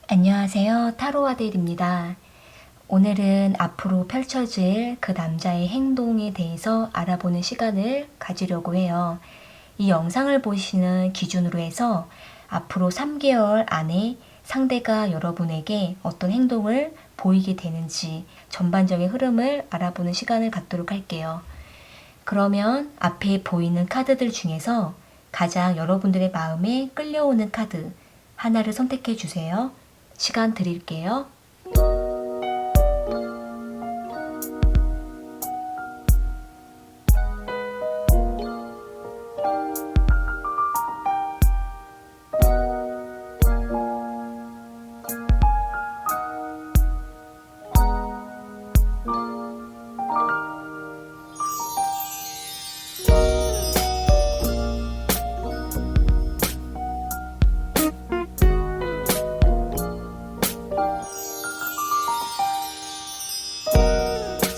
안녕하세요. 타로아델입니다. 오늘은 앞으로 펼쳐질 그 남자의 행동에 대해서 알아보는 시간을 가지려고 해요. 이 영상을 보시는 기준으로 해서 앞으로 3개월 안에 상대가 여러분에게 어떤 행동을 보이게 되는지 전반적인 흐름을 알아보는 시간을 갖도록 할게요. 그러면 앞에 보이는 카드들 중에서 가장 여러분들의 마음에 끌려오는 카드 하나를 선택해 주세요. 시간 드릴게요.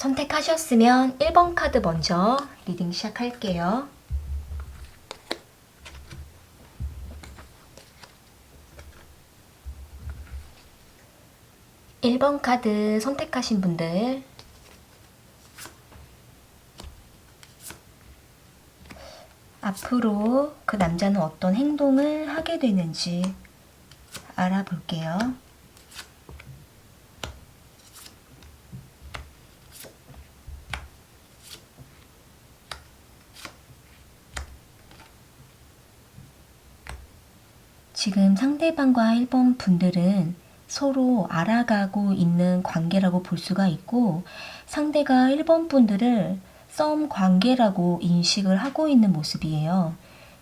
선택하셨으면 1번 카드 먼저 리딩 시작할게요. (1번) 카드 선택하신 분들, 앞으로 그 남자는 어떤 행동을 하게 되는지 알아볼게요. 지금 상대방과 1번 분들은 서로 알아가고 있는 관계라고 볼 수가 있고, 상대가 1번 분들을 썸 관계라고 인식을 하고 있는 모습이에요.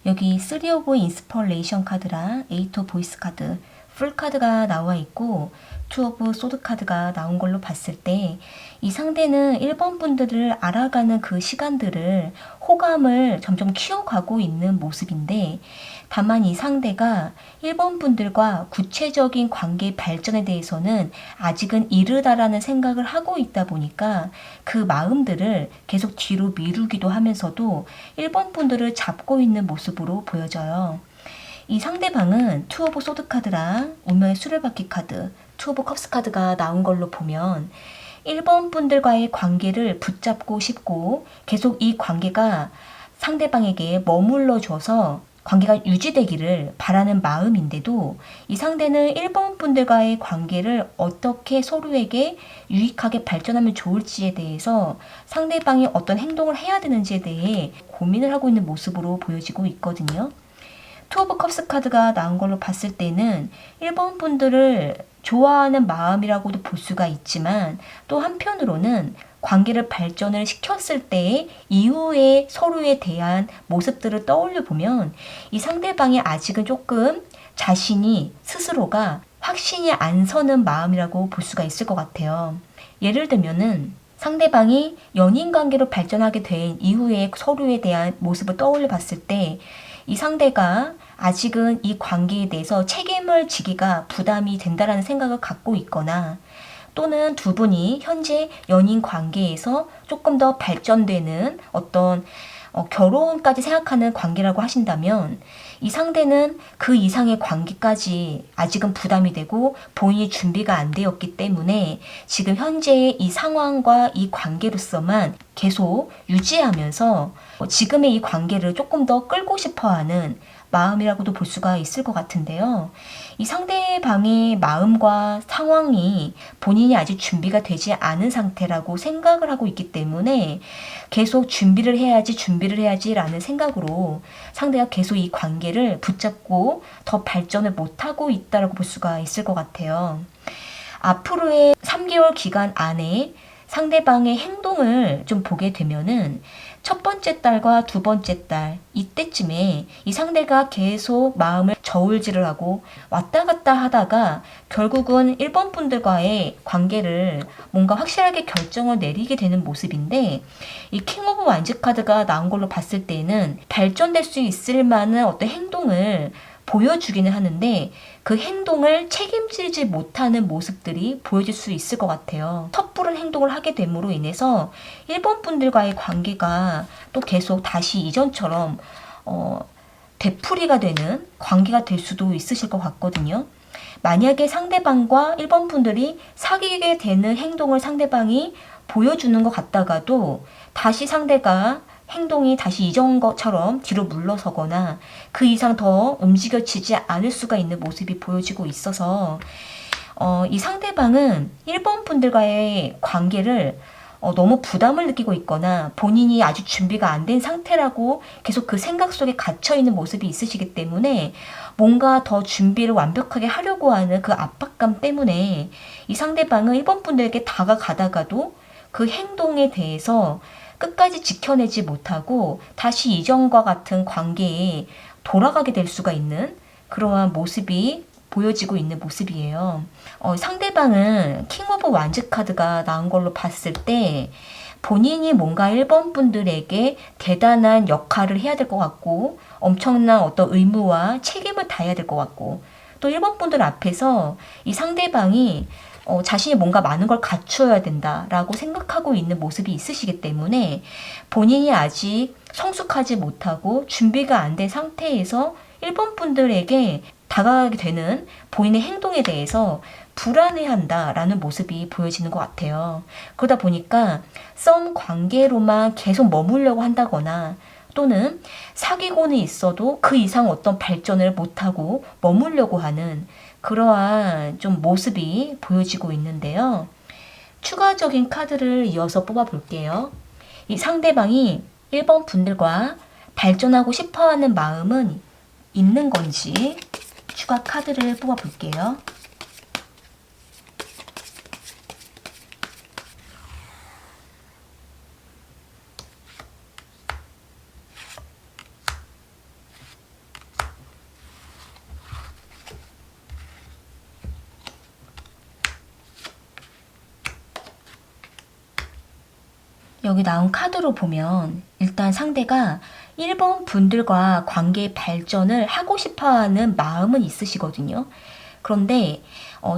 여기 3 오브 인스퍼레이션 카드랑 8 오브 보이스 카드, 풀 카드가 나와 있고 2 오브 소드 카드가 나온 걸로 봤을 때, 이 상대는 1번 분들을 알아가는 그 시간들을, 호감을 점점 키워가고 있는 모습인데, 다만 이 상대가 1번 분들과 구체적인 관계 발전에 대해서는 아직은 이르다라는 생각을 하고 있다 보니까 그 마음들을 계속 뒤로 미루기도 하면서도 1번 분들을 잡고 있는 모습으로 보여져요. 이 상대방은 2 오브 소드 카드랑 운명의 수레바퀴 카드, 2 오브 컵스 카드가 나온 걸로 보면 1번 분들과의 관계를 붙잡고 싶고, 계속 이 관계가 상대방에게 머물러 줘서 관계가 유지되기를 바라는 마음인데도, 이 상대는 1번 분들과의 관계를 어떻게 서로에게 유익하게 발전하면 좋을지에 대해서, 상대방이 어떤 행동을 해야 되는지에 대해 고민을 하고 있는 모습으로 보여지고 있거든요. 2 오브 컵스 카드가 나온 걸로 봤을 때는 1번 분들을 좋아하는 마음이라고도 볼 수가 있지만, 또 한편으로는 관계를 발전을 시켰을 때 이후에 서로에 대한 모습들을 떠올려 보면 이 상대방이 아직은 조금 자신이 스스로가 확신이 안 서는 마음이라고 볼 수가 있을 것 같아요. 예를 들면은 상대방이 연인 관계로 발전하게 된 이후에 서로에 대한 모습을 떠올려 봤을 때, 이 상대가 아직은 이 관계에 대해서 책임을 지기가 부담이 된다라는 생각을 갖고 있거나, 또는 두 분이 현재 연인 관계에서 조금 더 발전되는 어떤 결혼까지 생각하는 관계라고 하신다면, 이 상대는 그 이상의 관계까지 아직은 부담이 되고 본인이 준비가 안 되었기 때문에 지금 현재의 이 상황과 이 관계로서만 계속 유지하면서 지금의 이 관계를 조금 더 끌고 싶어하는 마음이라고도 볼 수가 있을 것 같은데요. 이 상대방의 마음과 상황이 본인이 아직 준비가 되지 않은 상태라고 생각을 하고 있기 때문에 계속 준비를 해야지 라는 생각으로 상대가 계속 이 관계를 붙잡고 더 발전을 못하고 있다고 볼 수가 있을 것 같아요. 앞으로의 3개월 기간 안에 상대방의 행동을 좀 보게 되면은, 첫 번째 달과 두 번째 달 이때쯤에 이 상대가 계속 마음을 저울질을 하고 왔다 갔다 하다가 결국은 1번 분들과의 관계를 뭔가 확실하게 결정을 내리게 되는 모습인데, 이 킹 오브 완즈 카드가 나온 걸로 봤을 때는 발전될 수 있을 만한 어떤 행동을 보여주기는 하는데, 그 행동을 책임지지 못하는 모습들이 보여질 수 있을 것 같아요. 섣부른 행동을 하게 됨으로 인해서 1번 분들과의 관계가 또 계속 다시 이전처럼 되풀이가 되는 관계가 될 수도 있으실 것 같거든요. 만약에 상대방과 1번 분들이 사귀게 되는 행동을 상대방이 보여주는 것 같다가도 다시 상대가 행동이 다시 이전 것처럼 뒤로 물러서거나 그 이상 더 움직여지지 않을 수가 있는 모습이 보여지고 있어서 이 상대방은 1번 분들과의 관계를 너무 부담을 느끼고 있거나 본인이 아직 준비가 안 된 상태라고 계속 그 생각 속에 갇혀있는 모습이 있으시기 때문에 뭔가 더 준비를 완벽하게 하려고 하는 그 압박감 때문에 이 상대방은 1번 분들에게 다가가다가도 그 행동에 대해서 끝까지 지켜내지 못하고 다시 이전과 같은 관계에 돌아가게 될 수가 있는 그러한 모습이 보여지고 있는 모습이에요. 상대방은 킹 오브 완즈 카드가 나온 걸로 봤을 때 본인이 뭔가 1번 분들에게 대단한 역할을 해야 될 것 같고 엄청난 어떤 의무와 책임을 다해야 될 것 같고 또 1번 분들 앞에서 이 상대방이 자신이 뭔가 많은 걸 갖추어야 된다라고 생각하고 있는 모습이 있으시기 때문에 본인이 아직 성숙하지 못하고 준비가 안 된 상태에서 1번 분들에게 다가가게 되는 본인의 행동에 대해서 불안해한다라는 모습이 보여지는 것 같아요. 그러다 보니까 썸 관계로만 계속 머물려고 한다거나 또는 사귀고는 있어도 그 이상 어떤 발전을 못하고 머물려고 하는 그러한 좀 모습이 보여지고 있는데요. 추가적인 카드를 이어서 뽑아 볼게요. 이 상대방이 1번 분들과 발전하고 싶어 하는 마음은 있는 건지 추가 카드를 뽑아 볼게요. 여기 나온 카드로 보면 일단 상대가 1번 분들과 관계 발전을 하고 싶어하는 마음은 있으시거든요. 그런데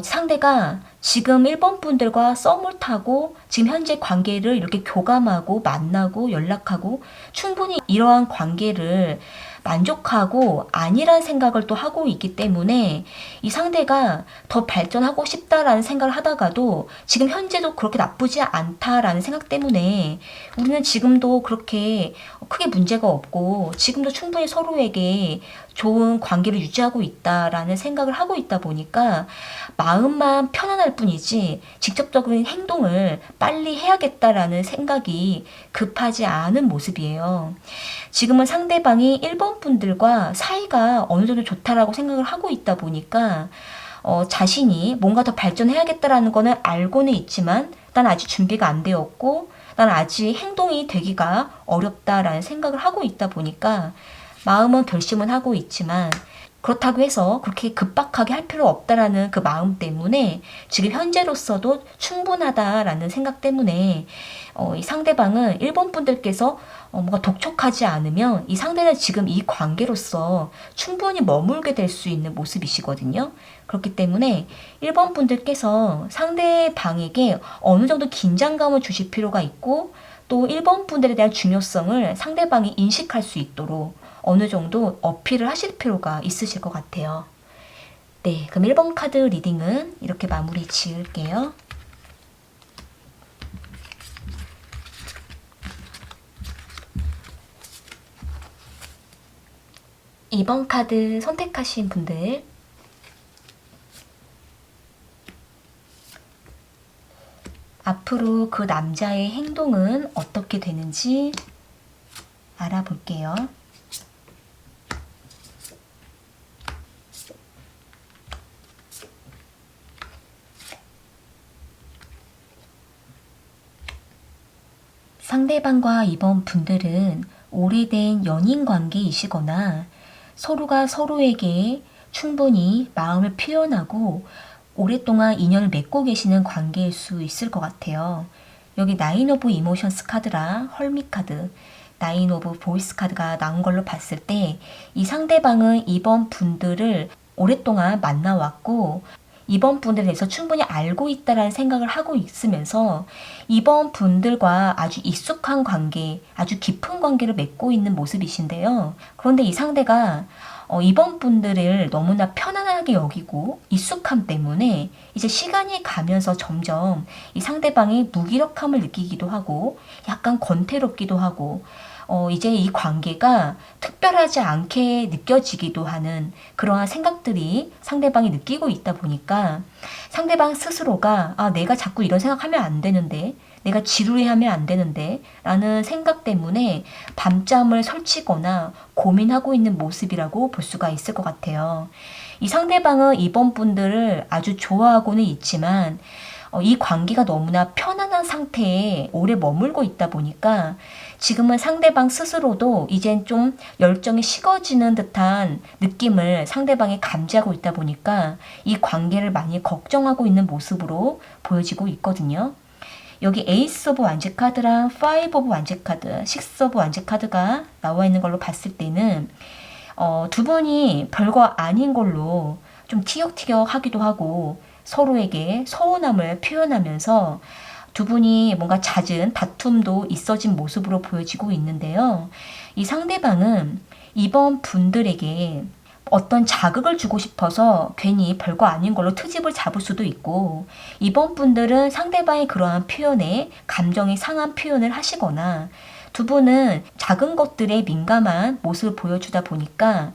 상대가 지금 1번 분들과 썸을 타고 지금 현재 관계를 이렇게 교감하고 만나고 연락하고 충분히 이러한 관계를 만족하고 아니란 생각을 또 하고 있기 때문에 이 상대가 더 발전하고 싶다라는 생각을 하다가도 지금 현재도 그렇게 나쁘지 않다라는 생각 때문에 우리는 지금도 그렇게 크게 문제가 없고 지금도 충분히 서로에게 좋은 관계를 유지하고 있다라는 생각을 하고 있다 보니까 마음만 편안할 뿐이지 직접적인 행동을 빨리 해야겠다라는 생각이 급하지 않은 모습이에요. 지금은 상대방이 1번 분들과 사이가 어느 정도 좋다라고 생각을 하고 있다 보니까 자신이 뭔가 더 발전해야겠다라는 거는 알고는 있지만 난 아직 준비가 안 되었고 난 아직 행동이 되기가 어렵다라는 생각을 하고 있다 보니까 마음은 결심은 하고 있지만 그렇다고 해서 그렇게 급박하게 할 필요 없다라는 그 마음 때문에 지금 현재로서도 충분하다라는 생각 때문에 이 상대방은 1번 분들께서 뭔가 독촉하지 않으면 이 상대는 지금 이 관계로서 충분히 머물게 될 수 있는 모습이시거든요. 그렇기 때문에 1번 분들께서 상대방에게 어느 정도 긴장감을 주실 필요가 있고 또 1번 분들에 대한 중요성을 상대방이 인식할 수 있도록 어느 정도 어필을 하실 필요가 있으실 것 같아요. 네, 그럼 1번 카드 리딩은 이렇게 마무리 지을게요. 2번 카드 선택하신 분들 앞으로 그 남자의 행동은 어떻게 되는지 알아볼게요. 상대방과 이번 분들은 오래된 연인 관계이시거나 서로가 서로에게 충분히 마음을 표현하고 오랫동안 인연을 맺고 계시는 관계일 수 있을 것 같아요. 여기 나인 오브 이모션스 카드랑 헐밋 카드, 나인 오브 보이스 카드가 나온 걸로 봤을 때 이 상대방은 이번 분들을 오랫동안 만나왔고 이번 분들에 대해서 충분히 알고 있다라는 생각을 하고 있으면서 이번 분들과 아주 익숙한 관계, 아주 깊은 관계를 맺고 있는 모습이신데요. 그런데 이 상대가 이번 분들을 너무나 편안하게 여기고 익숙함 때문에 이제 시간이 가면서 점점 이 상대방이 무기력함을 느끼기도 하고 약간 권태롭기도 하고 이제 이 관계가 특별하지 않게 느껴지기도 하는 그러한 생각들이 상대방이 느끼고 있다 보니까 상대방 스스로가 내가 자꾸 이런 생각하면 안 되는데, 내가 지루해하면 안 되는데 라는 생각 때문에 밤잠을 설치거나 고민하고 있는 모습이라고 볼 수가 있을 것 같아요. 이 상대방은 이번 분들을 아주 좋아하고는 있지만 이 관계가 너무나 편안한 상태에 오래 머물고 있다 보니까 지금은 상대방 스스로도 이젠 좀 열정이 식어지는 듯한 느낌을 상대방이 감지하고 있다 보니까 이 관계를 많이 걱정하고 있는 모습으로 보여지고 있거든요. 여기 에이스 오브 완제 카드랑 파이브 오브 완제 카드, 식스 오브 완제 카드가 나와 있는 걸로 봤을 때는 두 분이 별거 아닌 걸로 좀 티격태격 하기도 하고 서로에게 서운함을 표현하면서 두 분이 뭔가 잦은 다툼도 있어진 모습으로 보여지고 있는데요. 이 상대방은 이번 분들에게 어떤 자극을 주고 싶어서 괜히 별거 아닌 걸로 트집을 잡을 수도 있고, 이번 분들은 상대방의 그러한 표현에 감정이 상한 표현을 하시거나 두 분은 작은 것들에 민감한 모습을 보여주다 보니까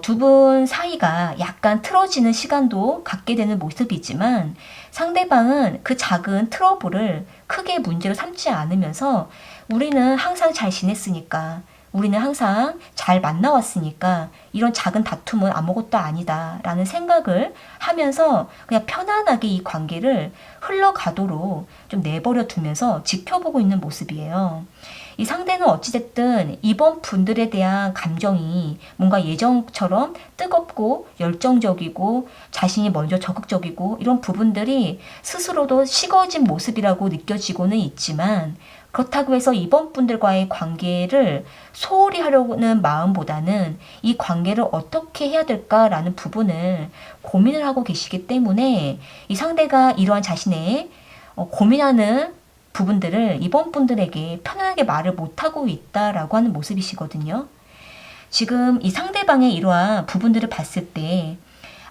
두 분 사이가 약간 틀어지는 시간도 갖게 되는 모습이지만 상대방은 그 작은 트러블을 크게 문제로 삼지 않으면서 우리는 항상 잘 지냈으니까, 우리는 항상 잘 만나왔으니까 이런 작은 다툼은 아무것도 아니다 라는 생각을 하면서 그냥 편안하게 이 관계를 흘러가도록 좀 내버려 두면서 지켜보고 있는 모습이에요. 이 상대는 어찌됐든 이번 분들에 대한 감정이 뭔가 예전처럼 뜨겁고 열정적이고 자신이 먼저 적극적이고 이런 부분들이 스스로도 식어진 모습이라고 느껴지고는 있지만, 그렇다고 해서 이번 분들과의 관계를 소홀히 하려는 마음보다는 이 관계를 어떻게 해야 될까라는 부분을 고민을 하고 계시기 때문에 이 상대가 이러한 자신의 고민하는 부분들을 이번 분들에게 편안하게 말을 못하고 있다라고 하는 모습이시거든요. 지금 이 상대방의 이러한 부분들을 봤을 때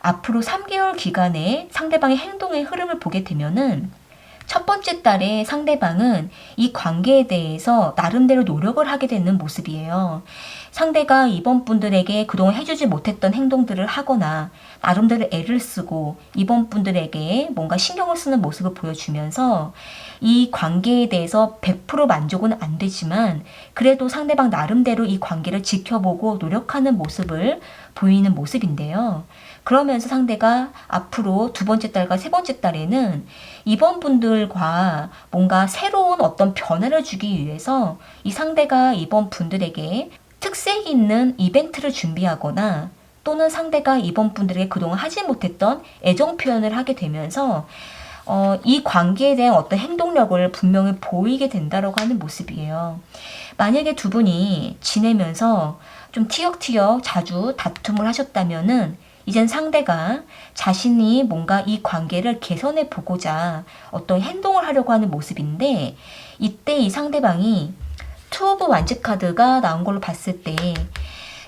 앞으로 3개월 기간에 상대방의 행동의 흐름을 보게 되면은 첫 번째 달에 상대방은 이 관계에 대해서 나름대로 노력을 하게 되는 모습이에요. 상대가 이번 분들에게 그동안 해주지 못했던 행동들을 하거나 나름대로 애를 쓰고 이번 분들에게 뭔가 신경을 쓰는 모습을 보여주면서 이 관계에 대해서 100% 만족은 안 되지만 그래도 상대방 나름대로 이 관계를 지켜보고 노력하는 모습을 보이는 모습인데요. 그러면서 상대가 앞으로 두 번째 달과 세 번째 달에는 이번 분들과 뭔가 새로운 어떤 변화를 주기 위해서 이 상대가 이번 분들에게 특색 있는 이벤트를 준비하거나 또는 상대가 이번 분들에게 그동안 하지 못했던 애정 표현을 하게 되면서 이 관계에 대한 어떤 행동력을 분명히 보이게 된다고 하는 모습이에요. 만약에 두 분이 지내면서 좀 티격티격 자주 다툼을 하셨다면은 이젠 상대가 자신이 뭔가 이 관계를 개선해 보고자 어떤 행동을 하려고 하는 모습인데, 이때 이 상대방이 투 오브 완즈 카드가 나온 걸로 봤을 때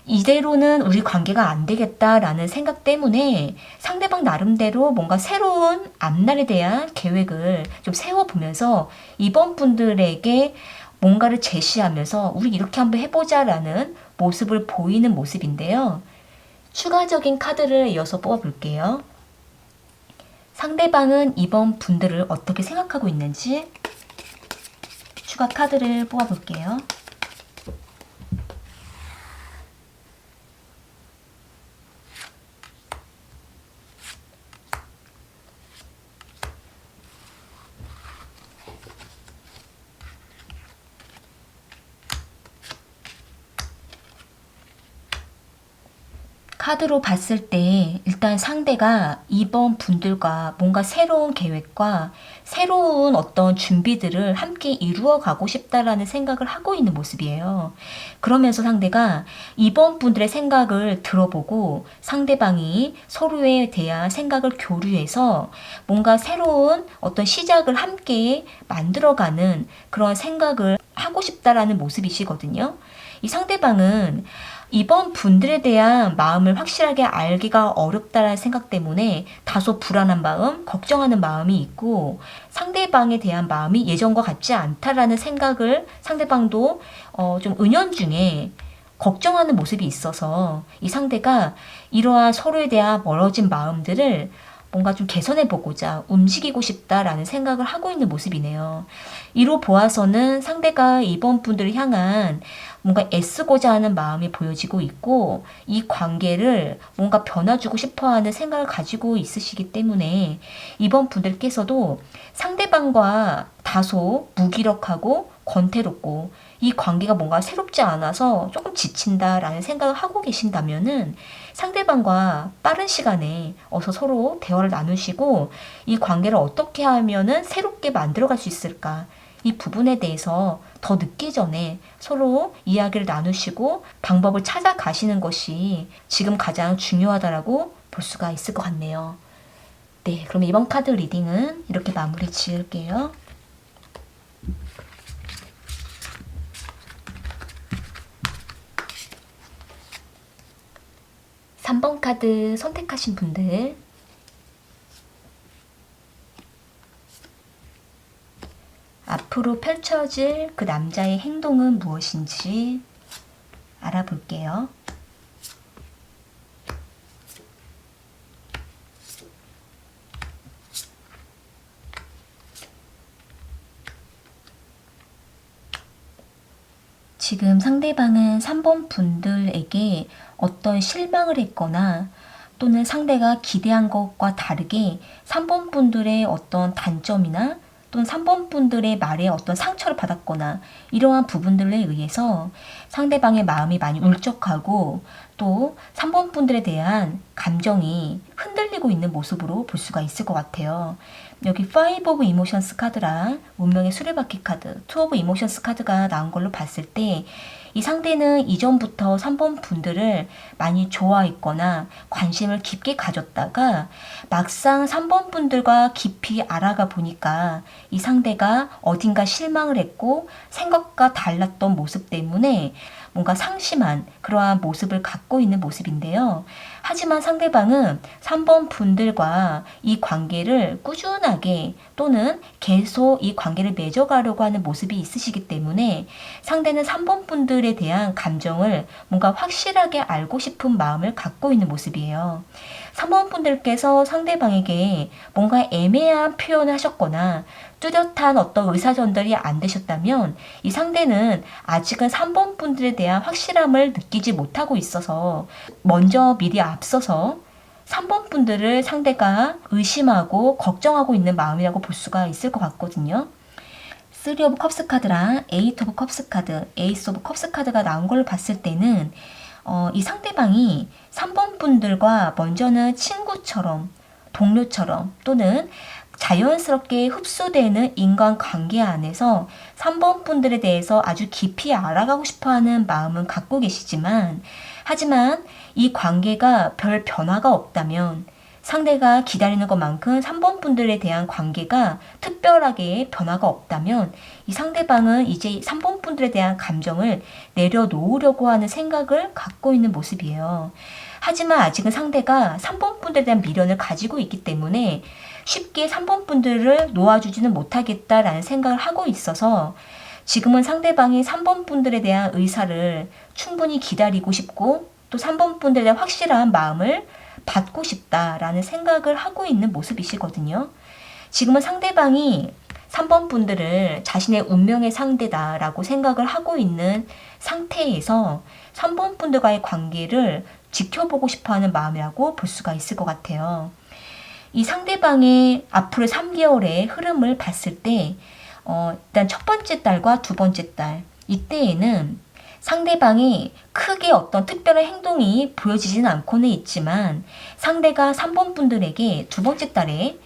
이대로는 우리 관계가 안 되겠다라는 생각 때문에 상대방 나름대로 뭔가 새로운 앞날에 대한 계획을 좀 세워보면서 이번 분들에게 뭔가를 제시하면서 우리 이렇게 한번 해보자라는 모습을 보이는 모습인데요. 추가적인 카드를 이어서 뽑아볼게요. 상대방은 이번 분들을 어떻게 생각하고 있는지 추가 카드를 뽑아볼게요. 카드로 봤을 때 일단 상대가 이번 분들과 뭔가 새로운 계획과 새로운 어떤 준비들을 함께 이루어 가고 싶다라는 생각을 하고 있는 모습이에요. 그러면서 상대가 이번 분들의 생각을 들어보고 상대방이 서로에 대한 생각을 교류해서 뭔가 새로운 어떤 시작을 함께 만들어가는 그런 생각을 하고 싶다라는 모습이시거든요. 이 상대방은 이번 분들에 대한 마음을 확실하게 알기가 어렵다는 생각 때문에 다소 불안한 마음, 걱정하는 마음이 있고 상대방에 대한 마음이 예전과 같지 않다라는 생각을 상대방도 좀 은연중에 걱정하는 모습이 있어서 이 상대가 이러한 서로에 대한 멀어진 마음들을 뭔가 좀 개선해보고자 움직이고 싶다라는 생각을 하고 있는 모습이네요. 이로 보아서는 상대가 이번 분들을 향한 뭔가 애쓰고자 하는 마음이 보여지고 있고 이 관계를 뭔가 변화주고 싶어하는 생각을 가지고 있으시기 때문에 이번 분들께서도 상대방과 다소 무기력하고 권태롭고 이 관계가 뭔가 새롭지 않아서 조금 지친다라는 생각을 하고 계신다면은 상대방과 빠른 시간에 어서 서로 대화를 나누시고 이 관계를 어떻게 하면은 새롭게 만들어갈 수 있을까? 이 부분에 대해서 더 늦기 전에 서로 이야기를 나누시고 방법을 찾아가시는 것이 지금 가장 중요하다라고 볼 수가 있을 것 같네요. 네, 그럼 이번 카드 리딩은 이렇게 마무리 지을게요. 삼 번 카드 선택하신 분들 앞으로 펼쳐질 그 남자의 행동은 무엇인지 알아볼게요. 지금 상대방은 3번 분들에게 어떤 실망을 했거나 또는 상대가 기대한 것과 다르게 3번 분들의 어떤 단점이나 또는 3번 분들의 말에 어떤 상처를 받았거나 이러한 부분들에 의해서 상대방의 마음이 많이 울적하고 또 3번 분들에 대한 감정이 흔들리고 있는 모습으로 볼 수가 있을 것 같아요. 여기 5 of Emotions 카드랑 운명의 수레바퀴 카드, 2 of Emotions 카드가 나온 걸로 봤을 때 이 상대는 이전부터 3번 분들을 많이 좋아했거나 관심을 깊게 가졌다가 막상 3번 분들과 깊이 알아가 보니까 이 상대가 어딘가 실망을 했고 생각과 달랐던 모습 때문에 뭔가 상심한 그러한 모습을 갖고 있는 모습인데요. 하지만 상대방은 3번 분들과 이 관계를 꾸준하게 또는 계속 이 관계를 맺어가려고 하는 모습이 있으시기 때문에 상대는 3번 분들에 대한 감정을 뭔가 확실하게 알고 싶은 마음을 갖고 있는 모습이에요. 3번 분들께서 상대방에게 뭔가 애매한 표현을 하셨거나 뚜렷한 어떤 의사전달이 안 되셨다면 이 상대는 아직은 3번 분들에 대한 확실함을 느끼지 못하고 있어서 먼저 미리 앞서서 3번 분들을 상대가 의심하고 걱정하고 있는 마음이라고 볼 수가 있을 것 같거든요. 3 오브 컵스 카드랑 8 오브 컵스 카드, 에이스 오브 컵스 카드가 나온 걸로 봤을 때는 이 상대방이 3번 분들과 먼저는 친구처럼 동료처럼 또는 자연스럽게 흡수되는 인간관계 안에서 3번 분들에 대해서 아주 깊이 알아가고 싶어하는 마음은 갖고 계시지만 하지만 이 관계가 별 변화가 없다면 상대가 기다리는 것만큼 3번 분들에 대한 관계가 특별하게 변화가 없다면 이 상대방은 이제 3번 분들에 대한 감정을 내려놓으려고 하는 생각을 갖고 있는 모습이에요. 하지만 아직은 상대가 3번 분들에 대한 미련을 가지고 있기 때문에 쉽게 3번 분들을 놓아주지는 못하겠다라는 생각을 하고 있어서 지금은 상대방이 3번 분들에 대한 의사를 충분히 기다리고 싶고 또 3번 분들에 대한 확실한 마음을 받고 싶다라는 생각을 하고 있는 모습이시거든요. 지금은 상대방이 3번 분들을 자신의 운명의 상대다라고 생각을 하고 있는 상태에서 3번 분들과의 관계를 지켜보고 싶어하는 마음이라고 볼 수가 있을 것 같아요. 이 상대방의 앞으로 3개월의 흐름을 봤을 때 일단 첫 번째 달과 두 번째 달 이때에는 상대방이 크게 어떤 특별한 행동이 보여지지는 않고는 있지만 상대가 3번 분들에게 두 번째 달에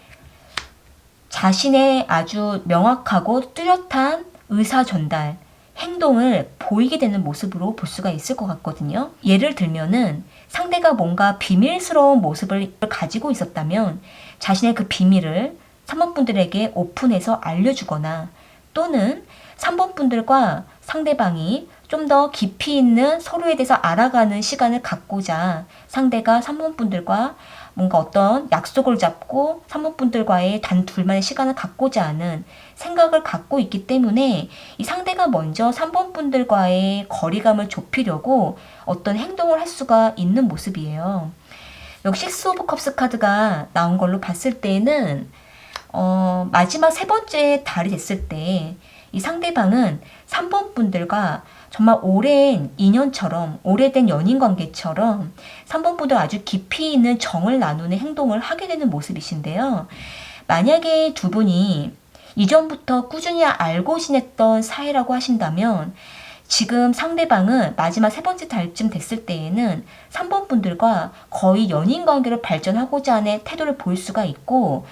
자신의 아주 명확하고 뚜렷한 의사 전달, 행동을 보이게 되는 모습으로 볼 수가 있을 것 같거든요. 예를 들면은 상대가 뭔가 비밀스러운 모습을 가지고 있었다면 자신의 그 비밀을 3번 분들에게 오픈해서 알려주거나 또는 3번 분들과 상대방이 좀 더 깊이 있는 서로에 대해서 알아가는 시간을 갖고자 상대가 3번 분들과 뭔가 어떤 약속을 잡고 3번 분들과의 단 둘만의 시간을 갖고자 하는 생각을 갖고 있기 때문에 이 상대가 먼저 3번 분들과의 거리감을 좁히려고 어떤 행동을 할 수가 있는 모습이에요. 여기 6 오브 컵스 카드가 나온 걸로 봤을 때는 마지막 세 번째 달이 됐을 때 이 상대방은 3번 분들과 정말 오랜 인연처럼, 오래된 연인 관계처럼 3번 분들 아주 깊이 있는 정을 나누는 행동을 하게 되는 모습이신데요. 만약에 두 분이 이전부터 꾸준히 알고 지냈던 사이라고 하신다면 지금 상대방은 마지막 세 번째 달쯤 됐을 때에는 3번 분들과 거의 연인 관계로 발전하고자 하는 태도를 보일 수가 있고,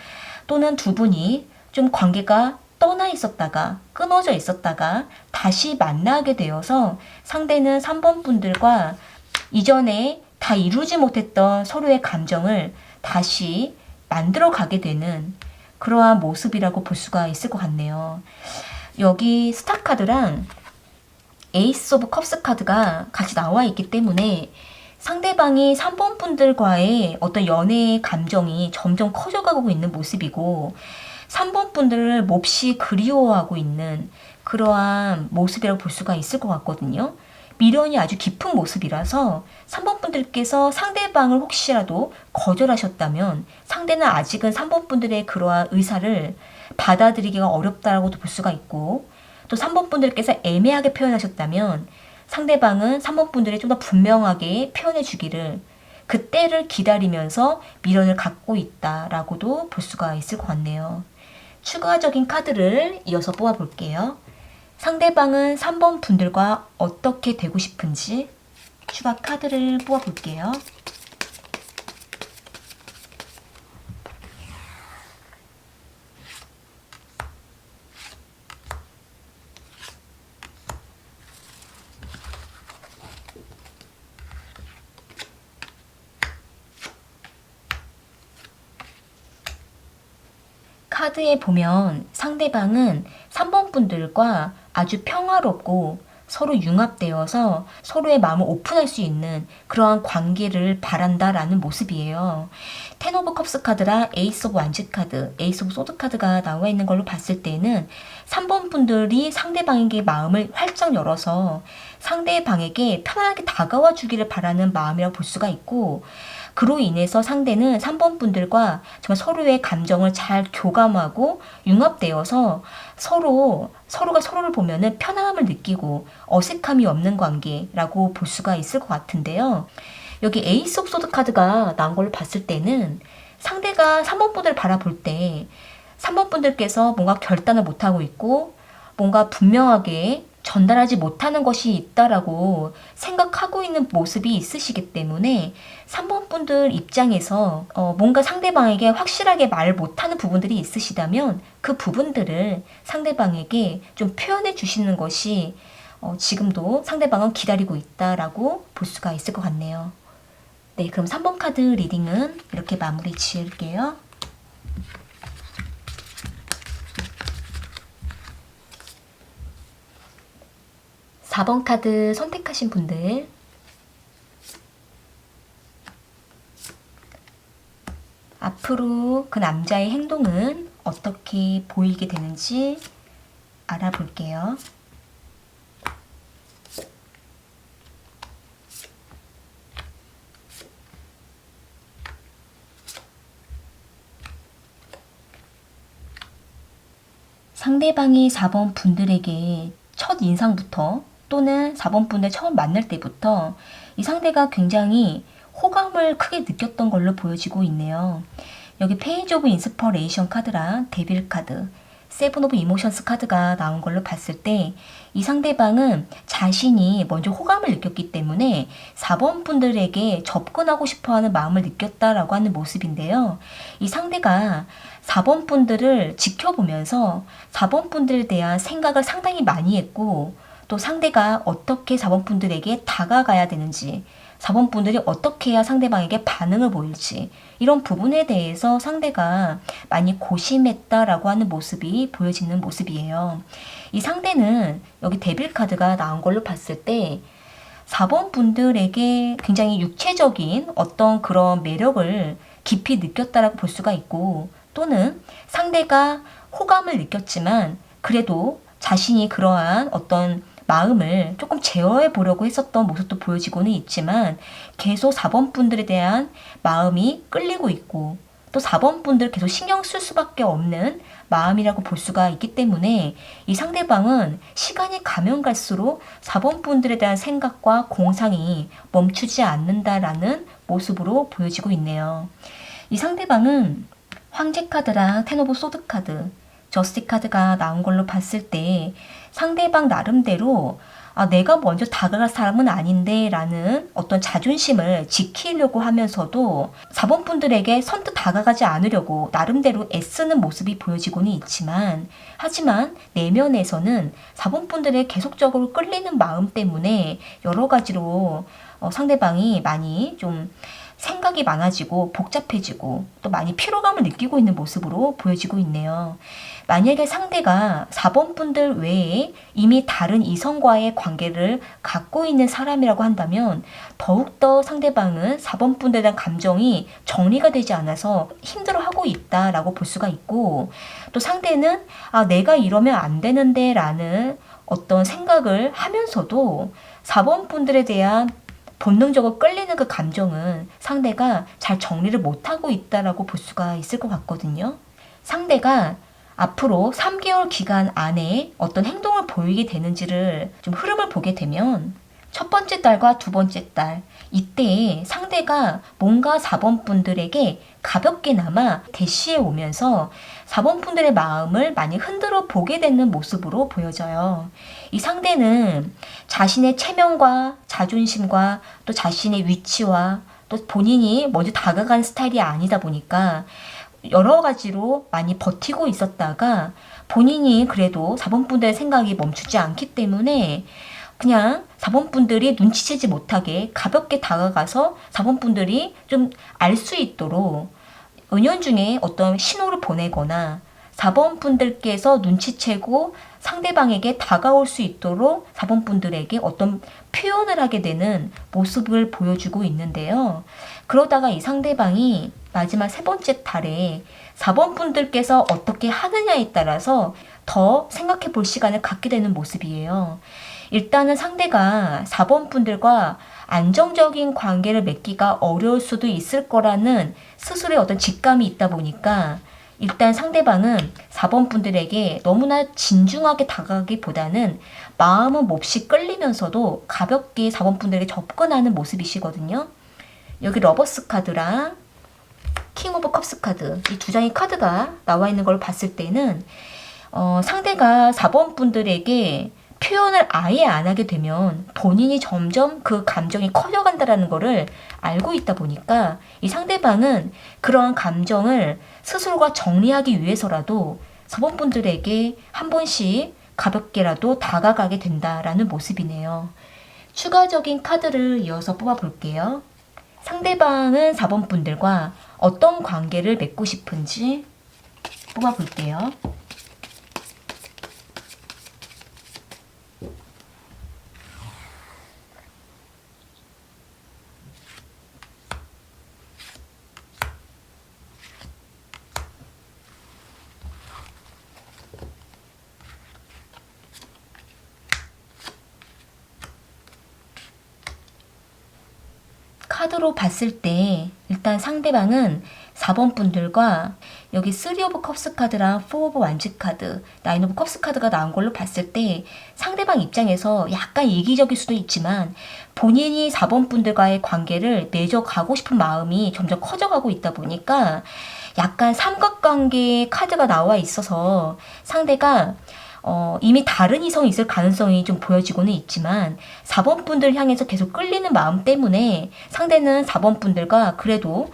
또는 두 분이 좀 관계가 떠나 있었다가 끊어져 있었다가 다시 만나게 되어서 상대는 3번 분들과 이전에 다 이루지 못했던 서로의 감정을 다시 만들어 가게 되는 그러한 모습이라고 볼 수가 있을 것 같네요. 여기 스타 카드랑 에이스 오브 컵스 카드가 같이 나와 있기 때문에 상대방이 3번 분들과의 어떤 연애의 감정이 점점 커져가고 있는 모습이고, 3번 분들을 몹시 그리워하고 있는 그러한 모습이라고 볼 수가 있을 것 같거든요. 미련이 아주 깊은 모습이라서 3번 분들께서 상대방을 혹시라도 거절하셨다면 상대는 아직은 3번 분들의 그러한 의사를 받아들이기가 어렵다고도 볼 수가 있고, 또 3번 분들께서 애매하게 표현하셨다면 상대방은 3번 분들이 좀 더 분명하게 표현해 주기를, 그때를 기다리면서 미련을 갖고 있다라고도 볼 수가 있을 것 같네요. 추가적인 카드를 이어서 뽑아 볼게요. 상대방은 3번 분들과 어떻게 되고 싶은지 추가 카드를 뽑아 볼게요. 카드에 보면 상대방은 3번 분들과 아주 평화롭고 서로 융합되어서 서로의 마음을 오픈할 수 있는 그러한 관계를 바란다라는 모습이에요. 10 오브 컵스 카드랑 에이스 오브 완즈 카드, 에이스 오브 소드 카드가 나와 있는 걸로 봤을 때는 3번 분들이 상대방에게 마음을 활짝 열어서 상대방에게 편안하게 다가와 주기를 바라는 마음이라고 볼 수가 있고, 그로 인해서 상대는 3번 분들과 정말 서로의 감정을 잘 교감하고 융합되어서 서로가 서로를 보면은 편안함을 느끼고 어색함이 없는 관계라고 볼 수가 있을 것 같은데요. 여기 에이스 오브 소드 카드가 나온 걸로 봤을 때는 상대가 3번 분들을 바라볼 때 3번 분들께서 뭔가 결단을 못하고 있고 뭔가 분명하게 전달하지 못하는 것이 있다라고 생각하고 있는 모습이 있으시기 때문에 3번 분들 입장에서 뭔가 상대방에게 확실하게 말 못하는 부분들이 있으시다면 그 부분들을 상대방에게 좀 표현해 주시는 것이 지금도 상대방은 기다리고 있다라고 볼 수가 있을 것 같네요. 네, 그럼 3번 카드 리딩은 이렇게 마무리 지을게요. 사 번 카드 선택하신 분들, 앞으로 그 남자의 행동은 어떻게 보이게 되는지 알아볼게요. 상대방이 4번 분들에게 첫 인상부터 또는 4번 분들 처음 만날 때부터 이 상대가 굉장히 호감을 크게 느꼈던 걸로 보여지고 있네요. 여기 페이지 오브 인스퍼레이션 카드랑 데빌 카드, 세븐 오브 이모션스 카드가 나온 걸로 봤을 때 이 상대방은 자신이 먼저 호감을 느꼈기 때문에 4번 분들에게 접근하고 싶어하는 마음을 느꼈다라고 하는 모습인데요. 이 상대가 4번 분들을 지켜보면서 4번 분들에 대한 생각을 상당히 많이 했고, 또 상대가 어떻게 4번 분들에게 다가가야 되는지, 4번 분들이 어떻게 해야 상대방에게 반응을 보일지 이런 부분에 대해서 상대가 많이 고심했다라고 하는 모습이 보여지는 모습이에요. 이 상대는 여기 데빌 카드가 나온 걸로 봤을 때 4번 분들에게 굉장히 육체적인 어떤 그런 매력을 깊이 느꼈다라고 볼 수가 있고, 또는 상대가 호감을 느꼈지만 그래도 자신이 그러한 어떤 마음을 조금 제어해 보려고 했었던 모습도 보여지고는 있지만 계속 4번 분들에 대한 마음이 끌리고 있고, 또 4번 분들 계속 신경 쓸 수밖에 없는 마음이라고 볼 수가 있기 때문에 이 상대방은 시간이 가면 갈수록 4번 분들에 대한 생각과 공상이 멈추지 않는다라는 모습으로 보여지고 있네요. 이 상대방은 황제 카드랑 텐 오브 소드 카드, 저스티 카드가 나온 걸로 봤을 때 상대방 나름대로 내가 먼저 다가갈 사람은 아닌데 라는 어떤 자존심을 지키려고 하면서도 4번 분들에게 선뜻 다가가지 않으려고 나름대로 애쓰는 모습이 보여지고는 있지만, 하지만 내면에서는 4번 분들의 계속적으로 끌리는 마음 때문에 여러 가지로 상대방이 많이 좀 생각이 많아지고 복잡해지고 또 많이 피로감을 느끼고 있는 모습으로 보여지고 있네요. 만약에 상대가 4번 분들 외에 이미 다른 이성과의 관계를 갖고 있는 사람이라고 한다면 더욱더 상대방은 4번 분들에 대한 감정이 정리가 되지 않아서 힘들어하고 있다라고 볼 수가 있고, 또 상대는 내가 이러면 안 되는데 라는 어떤 생각을 하면서도 4번 분들에 대한 본능적으로 끌리는 그 감정은 상대가 잘 정리를 못하고 있다라고 볼 수가 있을 것 같거든요. 상대가 앞으로 3개월 기간 안에 어떤 행동을 보이게 되는지를 좀 흐름을 보게 되면 첫 번째 달과 두 번째 달, 이때 상대가 뭔가 4번 분들에게 가볍게나마 대시해 오면서 4번 분들의 마음을 많이 흔들어 보게 되는 모습으로 보여져요. 이 상대는 자신의 체면과 자존심과 또 자신의 위치와 또 본인이 먼저 다가간 스타일이 아니다 보니까 여러 가지로 많이 버티고 있었다가 본인이 그래도 4번 분들의 생각이 멈추지 않기 때문에 그냥 4번 분들이 눈치채지 못하게 가볍게 다가가서 4번 분들이 좀 알 수 있도록 은연중에 어떤 신호를 보내거나 4번 분들께서 눈치채고 상대방에게 다가올 수 있도록 4번 분들에게 어떤 표현을 하게 되는 모습을 보여주고 있는데요. 그러다가 이 상대방이 마지막 세 번째 달에 4번 분들께서 어떻게 하느냐에 따라서 더 생각해 볼 시간을 갖게 되는 모습이에요. 일단은 상대가 4번 분들과 안정적인 관계를 맺기가 어려울 수도 있을 거라는 스스로의 어떤 직감이 있다 보니까 일단 상대방은 4번 분들에게 너무나 진중하게 다가가기보다는 마음은 몹시 끌리면서도 가볍게 4번 분들에게 접근하는 모습이시거든요. 여기 러버스 카드랑 킹 오브 컵스 카드, 이 두 장의 카드가 나와 있는 걸 봤을 때는 상대가 4번 분들에게 표현을 아예 안 하게 되면 본인이 점점 그 감정이 커져간다라는 거를 알고 있다 보니까 이 상대방은 그러한 감정을 스스로가 정리하기 위해서라도 4번 분들에게 한 번씩 가볍게라도 다가가게 된다라는 모습이네요. 추가적인 카드를 이어서 뽑아볼게요. 상대방은 4번 분들과 어떤 관계를 맺고 싶은지 뽑아볼게요. 카드로 봤을 때 일단 상대방은 4번 분들과 여기 3 오브 컵스 카드랑 4 오브 완즈 카드, 9 오브 컵스 카드가 나온 걸로 봤을 때 상대방 입장에서 약간 이기적일 수도 있지만 본인이 4번 분들과의 관계를 맺어가고 싶은 마음이 점점 커져가고 있다 보니까 약간 삼각관계 카드가 나와 있어서 상대가 이미 다른 이성이 있을 가능성이 좀 보여지고는 있지만 4번 분들 향해서 계속 끌리는 마음 때문에 상대는 4번 분들과 그래도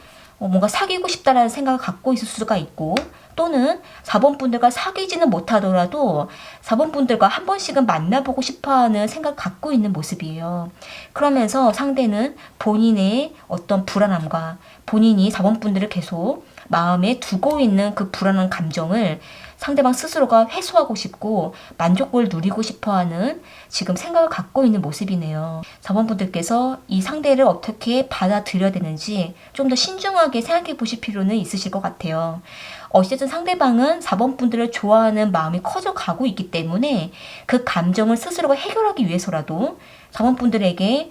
뭔가 사귀고 싶다라는 생각을 갖고 있을 수가 있고, 또는 4번 분들과 사귀지는 못하더라도 4번 분들과 한 번씩은 만나보고 싶어하는 생각을 갖고 있는 모습이에요. 그러면서 상대는 본인의 어떤 불안함과 본인이 4번 분들을 계속 마음에 두고 있는 그 불안한 감정을 상대방 스스로가 해소하고 싶고 만족을 누리고 싶어하는 지금 생각을 갖고 있는 모습이네요. 4번 분들께서 이 상대를 어떻게 받아들여야 되는지 좀 더 신중하게 생각해 보실 필요는 있으실 것 같아요. 어쨌든 상대방은 4번 분들을 좋아하는 마음이 커져가고 있기 때문에 그 감정을 스스로가 해결하기 위해서라도 4번 분들에게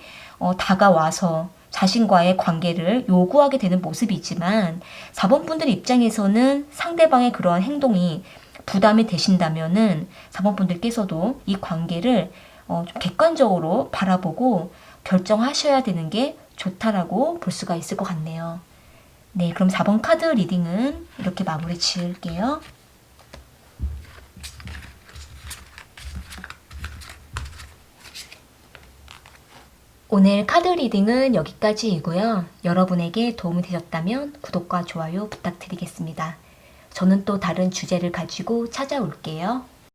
다가와서 자신과의 관계를 요구하게 되는 모습이 있지만 4번 분들 입장에서는 상대방의 그러한 행동이 부담이 되신다면은 4번 분들께서도 이 관계를 좀 객관적으로 바라보고 결정하셔야 되는 게 좋다라고 볼 수가 있을 것 같네요. 네, 그럼 4번 카드 리딩은 이렇게 마무리 지을게요. 오늘 카드 리딩은 여기까지이고요. 여러분에게 도움이 되셨다면 구독과 좋아요 부탁드리겠습니다. 저는 또 다른 주제를 가지고 찾아올게요.